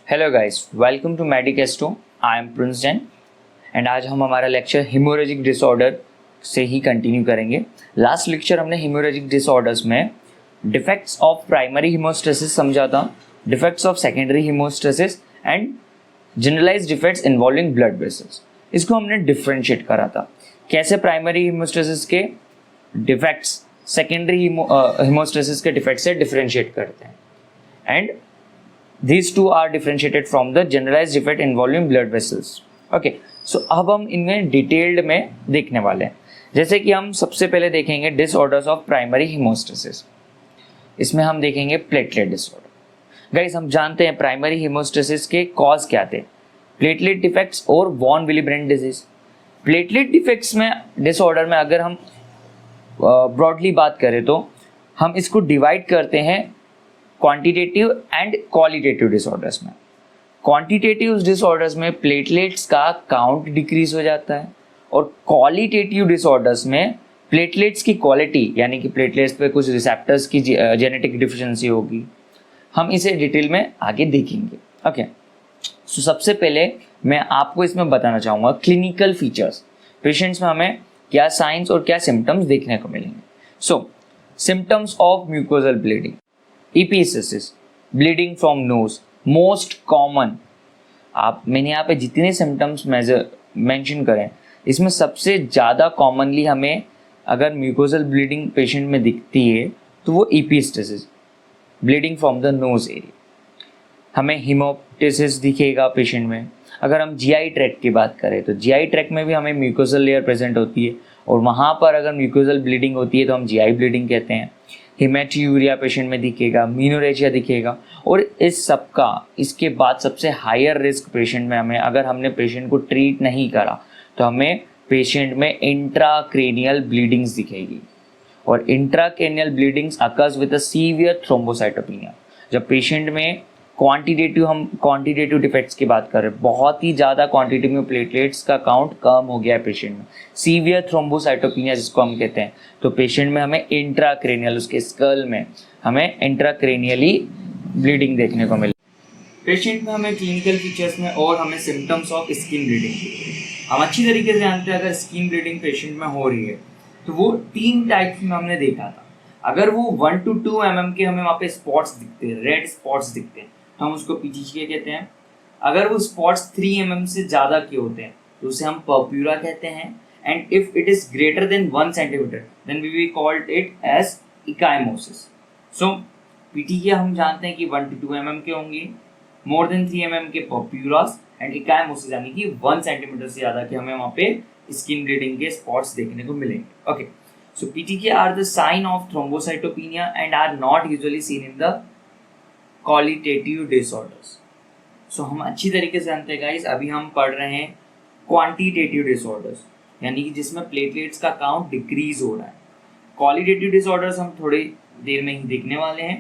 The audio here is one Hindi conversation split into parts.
Hello guys, welcome to Medicesto. I am Prince Jain and आज हम हमारा लेक्चर हीमोरेजिक डिसऑर्डर से ही कंटिन्यू करेंगे। लास्ट लेक्चर हमने हीमोरेजिक डिसऑर्डर्स में डिफेक्ट्स ऑफ प्राइमरी हीमोस्टेसिस समझा था, defects of secondary haemostasis and generalised defects involving blood vessels. इसको हमने डिफ्रेंशिएट करा था, कैसे प्राइमरी हीमोस्टेसिस के डिफेक्ट्स सेकेंडरी हीमोस्टेसिस के डिफेक्ट से डिफ्रेंशिएट करते हैं and these two are differentiated from the generalized defect involving blood vessels. Okay, so अब हम इनमें डिटेल्ड में देखने वाले हैं। जैसे कि हम सबसे पहले देखेंगे डिसऑर्डर्स ऑफ प्राइमरी हीमोस्टेसिस। इसमें हम देखेंगे प्लेटलेट डिसऑर्डर। गाइस, हम जानते हैं प्राइमरी हीमोस्टेसिस के कॉज क्या थे, प्लेटलेट डिफेक्ट्स और वॉन विलिब्रेंट डिजीज। प्लेटलेट डिफेक्ट्स में डिसऑर्डर में अगर हम ब्रॉडली बात करें तो हम इसको डिवाइड करते हैं क्वांटिटेटिव एंड क्वालिटेटिव डिसऑर्डर्स में। क्वांटिटेटिव डिसऑर्डर्स में प्लेटलेट्स का काउंट डिक्रीज हो जाता है और क्वालिटेटिव डिसऑर्डर्स में प्लेटलेट्स की क्वालिटी, यानी कि प्लेटलेट्स पे कुछ रिसेप्टर्स की जेनेटिक डिफिशिएंसी होगी। हम इसे डिटेल में आगे देखेंगे। ओके, सो सबसे पहले मैं आपको इसमें बताना चाहूँगा क्लिनिकल फीचर्स। पेशेंट्स में हमें क्या साइंस और क्या सिम्टम्स देखने को मिलेंगे। So symptoms of mucosal bleeding, एपिसेसिस, bleeding from nose, most common. मैंने यहाँ पे जितने सिम्टम्स मेंशन करें, इसमें सबसे ज़्यादा कॉमनली हमें अगर म्यूकोजल ब्लीडिंग पेशेंट में दिखती है तो वो epistasis, bleeding from the nose area. हमें हीमोप्टिसिस दिखेगा पेशेंट में। अगर हम जीआई ट्रैक्ट की बात करें तो जीआई ट्रैक्ट में भी हमें म्यूकोजल लेयर प्रेजेंट होती है और वहाँ पर अगर म्यूकोजल ब्लीडिंग होती है तो हम जीआई ब्लीडिंग कहते हैं। हेमेटूरिया पेशेंट में दिखेगा, मीनोरेजिया दिखेगा। और इस सब का इसके बाद सबसे हायर रिस्क पेशेंट में हमें, अगर हमने पेशेंट को ट्रीट नहीं करा तो हमें पेशेंट में इंट्राक्रेनियल ब्लीडिंग्स दिखेगी। और intracranial bleedings occurs with a severe thrombocytopenia. जब पेशेंट में क्वांटिटेटिव डिफेक्ट्स की बात करें, बहुत ही ज़्यादा क्वांटिटी में प्लेटलेट्स का काउंट कम हो गया है पेशेंट में, सीवियर थ्रोम्बोसाइटोपेनिया जिसको हम कहते हैं, तो पेशेंट में हमें इंट्राक्रेनियल, उसके स्कल में हमें इंट्राक्रेनियली ब्लीडिंग देखने को मिले। पेशेंट में हमें क्लिनिकल फीचर्स में और हमें सिम्टम्स ऑफ स्किन ब्लीडिंग। हम अच्छी तरीके से जानते हैं अगर स्किन ब्लीडिंग पेशेंट में हो रही है तो वो 3 टाइप्स में हमने देखा था। अगर वो 1 to 2 mm के हमें वहाँ पे स्पॉट्स दिखते हैं, रेड स्पॉट्स दिखते हैं, तो हम उसको पीटीसीए कहते हैं। अगर वो स्पॉट्स 3 mm से ज़्यादा के होते हैं तो उसे हम पर्प्यूरा कहते हैं। And if it is greater than 1 centimeter then we will called it as ecchymosis. So petechiae हम जानते हैं कि 1 to 2 mm के होंगे, मोर देन 3 mm के पर्प्यूरास, एंड इकाइमोसिस यानी कि 1 centimeter से ज़्यादा के हमें वहाँ पे स्किन ब्लीडिंग के स्पॉट्स देखने को मिलेंगे। Okay, so petechiae are the sign of thrombocytopenia and are not usually seen in the qualitative disorders. So हम अच्छी तरीके से जानते हैं गाइस, अभी हम पढ़ रहे हैं क्वांटिटेटिव डिसऑर्डर्स, यानी कि जिसमें प्लेटलेट्स का काउंट डिक्रीज हो रहा है। क्वालिटेटिव डिसऑर्डर्स हम थोड़ी देर में ही देखने वाले हैं।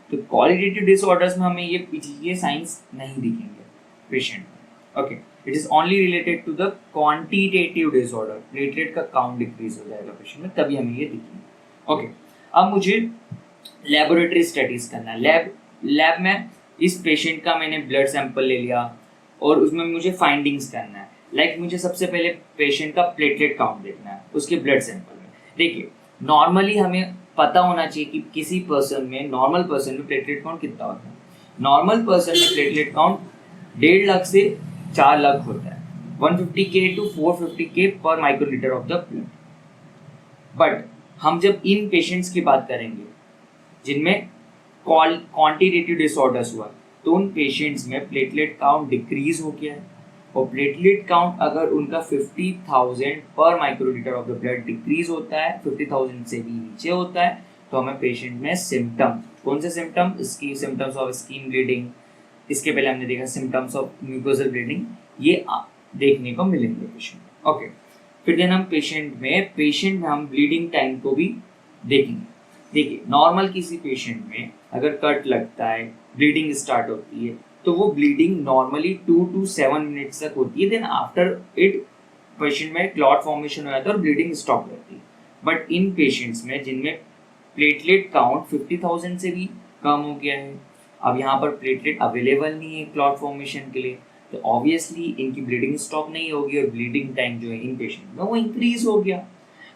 तो क्वालिटेटिव डिसऑर्डर्स में हमें ये पीटीसीए साइंस नहीं दिखेंगे पेशेंट में। Okay, it is only related to the quantitative disorder, platelet का काउंट डिक्रीज हो जाएगा पेशेंट में, तभी हमें ये दिखेंगे। ओके, अब मुझे लेबोरेटरी स्टडीज करना है। लैब में इस पेशेंट का मैंने ब्लड सैंपल ले लिया और उसमें मुझे फाइंडिंग्स करना है। लाइक मुझे सबसे पहले पेशेंट का प्लेटलेट काउंट देखना है उसके ब्लड सैंपल में। देखिए, नॉर्मली हमें पता होना चाहिए कि किसी पर्सन में, नॉर्मल पर्सन में प्लेटलेट काउंट कितना होता है। नॉर्मल पर्सन में प्लेटलेट काउंट 1.5 लाख से 4 लाख होता है, 150K to 450K पर microlitre of the blood. But हम जब इन पेशेंट्स की बात करेंगे जिनमें क्वांटिटेटिव डिसऑर्डर्स हुआ, तो उन पेशेंट्स में प्लेटलेट काउंट डिक्रीज हो गया है। और प्लेटलेट काउंट अगर उनका 50,000 पर microlitre of the blood decrease होता है, 50,000 से भी नीचे होता है, तो हमें पेशेंट में सिम्टम, कौन से सिम्टम, इसकी सिम्टम्स ऑफ स्किन ब्लीडिंग, इसके पहले हमने देखा सिम्टम्स ऑफ म्यूकोजल ब्लीडिंग, ये देखने को मिलेंगे पेशेंट में। ओके, फिर देन हम पेशेंट में हम ब्लीडिंग टाइम को भी देखेंगे। देखिए, नॉर्मल किसी पेशेंट में अगर कट लगता है, ब्लीडिंग स्टार्ट होती है, तो वो ब्लीडिंग नॉर्मली 2 to 7 मिनट्स तक होती है। देन आफ्टर इट पेशेंट में क्लॉट फॉर्मेशन हो जाता है और ब्लीडिंग स्टॉप रहती है। बट इन पेशेंट्स में जिनमें प्लेटलेट काउंट 50,000 से भी कम हो गया है, अब यहाँ पर प्लेटलेट अवेलेबल नहीं है क्लॉट फॉर्मेशन के लिए, तो ऑब्वियसली इनकी ब्लीडिंग स्टॉप नहीं होगी और ब्लीडिंग टाइम जो है इन पेशेंट में वो इंक्रीज हो गया।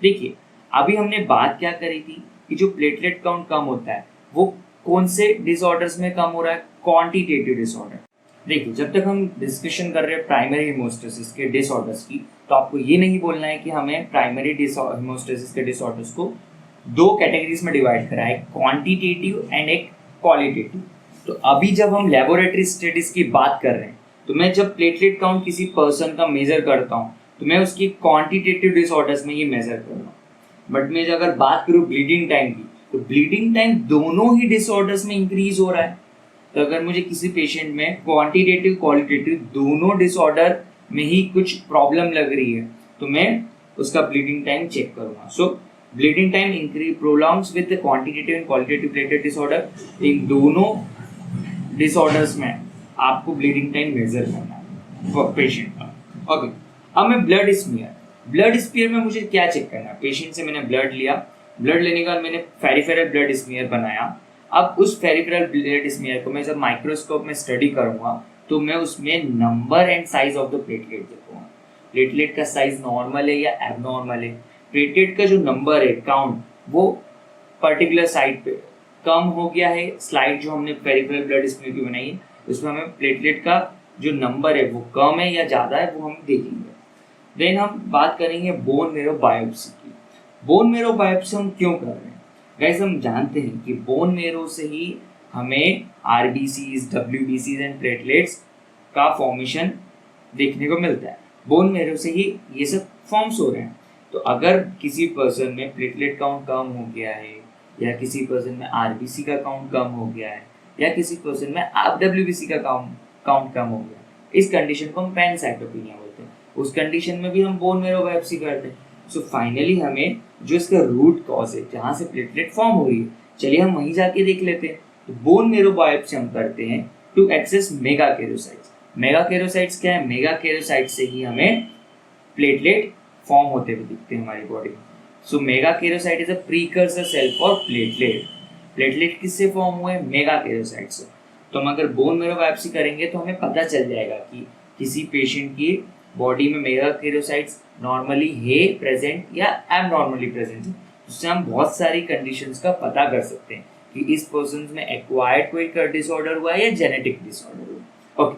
देखिए अभी हमने बात क्या करी थी कि जो प्लेटलेट काउंट कम होता है वो कौन से डिसऑर्डर्स में कम हो रहा है, क्वांटिटेटिव डिसऑर्डर। देखिए जब तक हम डिस्कशन कर रहे हैं प्राइमरी हीमोस्टेसिस के डिसऑर्डर्स की, तो आपको ये नहीं बोलना है कि हमें प्राइमरी हीमोस्टेसिस के डिसऑर्डर्स को दो कैटेगरीज में डिवाइड करा है, क्वांटिटेटिव एंड एक क्वालिटेटिव। तो अभी जब हम लेबोरेटरी स्टडीज की बात कर रहे हैं, तो मैं जब प्लेटलेट काउंट किसी पर्सन का मेजर करता हूँ तो मैं उसकी क्वांटिटेटिव डिसऑर्डर्स में ये मेजर कर रहा हूँ। बट मैं अगर बात करूँ ब्लीडिंग टाइम की, तो ब्लीडिंग टाइम दोनों ही डिसऑर्डर्स में इंक्रीज हो रहा है। तो अगर मुझे किसी पेशेंट में क्वांटिटेटिव क्वालिटेटिव दोनों डिसऑर्डर में ही कुछ प्रॉब्लम लग रही है, तो मैं उसका ब्लीडिंग टाइम चेक करूँगा। So bleeding time increase prolongs with the quantitative and qualitative platelet disorder. इन दोनों डिसऑर्डर्स में आपको ब्लीडिंग टाइम मेजर करना है पेशेंट का। ओके, अब मैं ब्लड स्मीयर में मुझे क्या चेक करना है, पेशेंट से मैंने ब्लड लिया, ब्लड लेने के बाद मैंने पेरिफेरल ब्लड स्मीयर बनाया। अब उस पेरिफेरल ब्लड स्मीयर को मैं जब माइक्रोस्कोप में स्टडी करूंगा तो मैं उसमें number and size of the platelet देखूंगा। प्लेटलेट का साइज नॉर्मल है या एबनॉर्मल है, प्लेटलेट का जो नंबर है काउंट वो पर्टिकुलर साइड पे कम हो गया है। स्लाइड जो हमने पेरिफेरल ब्लड स्मीयर की बनाई है उसमें हमें प्लेटलेट का जो नंबर है वो कम है या ज़्यादा है वो हम देखेंगे। देन हम बात करेंगे बोन मेरो बायोप्सी की। बोन मेरो बायोप्सी हम क्यों कर रहे हैं गाइस, हम जानते हैं कि बोन मेरो से ही हमें आरबीसीज, डब्ल्यूबीसीज एंड प्लेटलेट्स का फॉर्मेशन देखने को मिलता है। बोन मेरो से ही ये सब फॉर्म्स हो रहे हैं। तो अगर किसी पर्सन में प्लेटलेट काउंट कम हो गया है या किसी पर्सन में आरबीसी का काउंट कम हो गया है या किसी पर्सन में डब्ल्यूबीसी का काउंट कम हो गया, इस कंडीशन को हम पैनसाइटोपेनिया बोलते हैं। उस कंडीशन में भी हम बोन मेरो बायोप्सी करते हैं। सो फाइनली हमें जो इसका रूट कॉज है जहाँ से प्लेटलेट फॉर्म हो रही है, चलिए हम वहीं जाके देख लेते हैं। तो बोन मेरो बायोप्सी हम करते हैं टू एक्सेस मेगाकेरोसाइट्स। मेगाकेरोसाइट्स क्या है, मेगाकेरोसाइट्स से ही हमें प्लेटलेट फॉर्म होते हुए दिखते हैं हमारी बॉडी में। So megakaryocyte is a precursor cell for platelet. Platelet किससे फॉर्म हुए, मेगाकेरोसाइट से। तो हम अगर बोन मेरो बायोप्सी करेंगे तो हमें पता चल जाएगा कि किसी पेशेंट की बॉडी में मेगाकेरोसाइट्स नॉर्मली है प्रेजेंट या एबनॉर्मली प्रेजेंट है। उससे हम बहुत सारी कंडीशंस का पता कर सकते हैं कि इस पर्सन में एक्वायर्ड कोई डिसऑर्डर हुआ है या जेनेटिक डिसऑर्डर हुआ। ओके,